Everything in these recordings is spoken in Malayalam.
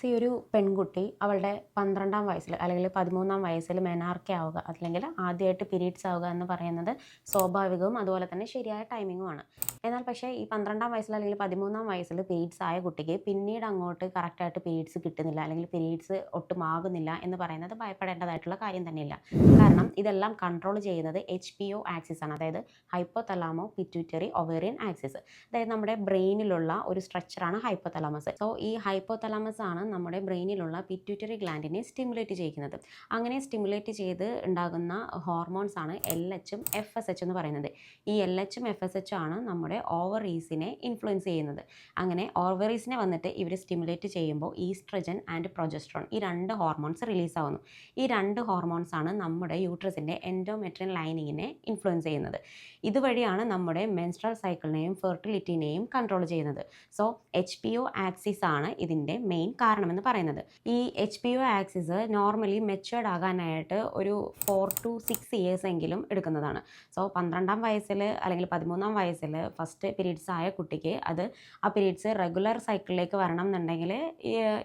ഈ ഒരു പെൺകുട്ടി അവളുടെ 12-ാം വയസ്സിൽ അല്ലെങ്കിൽ 13-ാം വയസ്സിൽ മെനാർക്കി ആവുക അല്ലെങ്കിൽ ആദ്യമായിട്ട് പീരീഡ്സ് ആവുക എന്ന് പറയുന്നത് സ്വാഭാവികവും അതുപോലെ തന്നെ ശരിയായ ടൈമിങ്ങുമാണ്. എന്നാൽ പക്ഷേ ഈ 12-ാം വയസ്സിൽ അല്ലെങ്കിൽ 13-ാം വയസ്സിൽ പീരീഡ്സ് ആയ കുട്ടിക്ക് പിന്നീട് അങ്ങോട്ട് കറക്റ്റായിട്ട് പീരീഡ്സ് കിട്ടുന്നില്ല അല്ലെങ്കിൽ പീരീഡ്സ് ഒട്ടും ആകുന്നില്ല എന്ന് പറയുന്നത് ഭയപ്പെടേണ്ടതായിട്ടുള്ള കാര്യം തന്നെയില്ല. കാരണം ഇതെല്ലാം കൺട്രോൾ ചെയ്യുന്നത് HPO ആക്സിസ് ആണ്, അതായത് ഹൈപ്പോതലാമോ പിറ്റ്യൂട്ടറി ഒവേറിയൻ ആക്സിസ്. അതായത് നമ്മുടെ ബ്രെയിനിലുള്ള ഒരു സ്ട്രക്ചറാണ് ഹൈപ്പോതലാമസ്. സോ ഈ ഹൈപ്പോതലാമസ് ആണ് നമ്മുടെ ബ്രെയിനിലുള്ള പിറ്റ്യൂട്ടറി ഗ്ലാൻഡിനെ സ്റ്റിമുലേറ്റ് ചെയ്യുന്നത്. അങ്ങനെ സ്റ്റിമുലേറ്റ് ചെയ്ത് ഉണ്ടാകുന്ന ഹോർമോൺസ് ആണ് LH ഉം FSH എന്ന് പറയുന്നത്. ഈ LH ഉം FSH ആണ് നമ്മുടെ ഓവറീസിനെ ഇൻഫ്ലുവൻസ് ചെയ്യുന്നത്. അങ്ങനെ ഓവറീസിനെ വന്നിട്ട് ഇവർ സ്റ്റിമുലേറ്റ് ചെയ്യുമ്പോൾ ഈസ്ട്രജൻ ആൻഡ് പ്രൊജസ്ട്രോൺ ഈ രണ്ട് ഹോർമോൺസ് റിലീസ് ആവുന്നു. ഈ രണ്ട് ഹോർമോൺസ് ആണ് നമ്മുടെ യൂട്രസിൻ്റെ എൻഡോമെട്രിയൽ ലൈനിങ്ങിനെ ഇൻഫ്ലുവൻസ് ചെയ്യുന്നത്. ഇതുവഴിയാണ് നമ്മുടെ മെൻസ്ട്രൽ സൈക്കിളിനെയും ഫെർട്ടിലിറ്റിനെയും കൺട്രോൾ ചെയ്യുന്നത്. സോ HPO ആക്സിസ് ആണ് ഇതിൻ്റെ മെയിൻ കാരണമെന്ന് പറയുന്നത്. ഈ HPO ആക്സിസ് നോർമലി മെച്യൂർഡ് ആകാനായിട്ട് ഒരു 4 to 6 ഇയേഴ്സ് എങ്കിലും എടുക്കുന്നതാണ്. സോ 12-ാം വയസ്സിൽ അല്ലെങ്കിൽ 13-ാം വയസ്സിൽ ഫസ്റ്റ് പീരീഡ്സ് ആയ കുട്ടിക്ക് ആ പീരീഡ്സ് റെഗുലർ സൈക്കിളിലേക്ക് വരണം എന്നുണ്ടെങ്കിൽ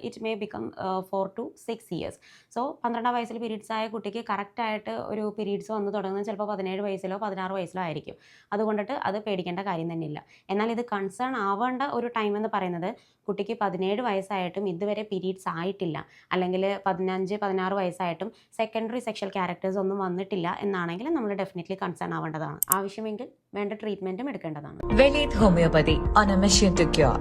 it may become 4 to 6 years. So 12-ാം വയസ്സിൽ പീരീഡ്സ് ആയ കുട്ടിക്ക് കറക്റ്റായിട്ട് ഒരു പീരീഡ്സ് വന്ന് തുടങ്ങുന്നത് ചിലപ്പോൾ 17 വയസ്സിലോ 16 വയസ്സിലോ ആയിരിക്കും. അതുകൊണ്ടിട്ട് അത് പേടിക്കേണ്ട കാര്യം തന്നെയില്ല. എന്നാൽ ഇത് കൺസേൺ ആവേണ്ട ഒരു ടൈം എന്ന് പറയുന്നത് കുട്ടിക്ക് 17 വയസ്സായിട്ടും ഇതുവരെ പീരീഡ്സ് ആയിട്ടില്ല, അല്ലെങ്കിൽ 15-16 വയസ്സായിട്ടും സെക്കൻഡറി സെക്ഷൽ ക്യാരക്ടേഴ്സ് ഒന്നും വന്നിട്ടില്ല എന്നാണെങ്കിൽ നമ്മൾ ഡെഫിനറ്റ്ലി കൺസേൺ ആവേണ്ടതാണ്. ആവശ്യമെങ്കിൽ വേണ്ട ട്രീറ്റ്മെൻറ്റും എടുക്കേണ്ടതാണ്. Velith Homeopathy on a mission to cure.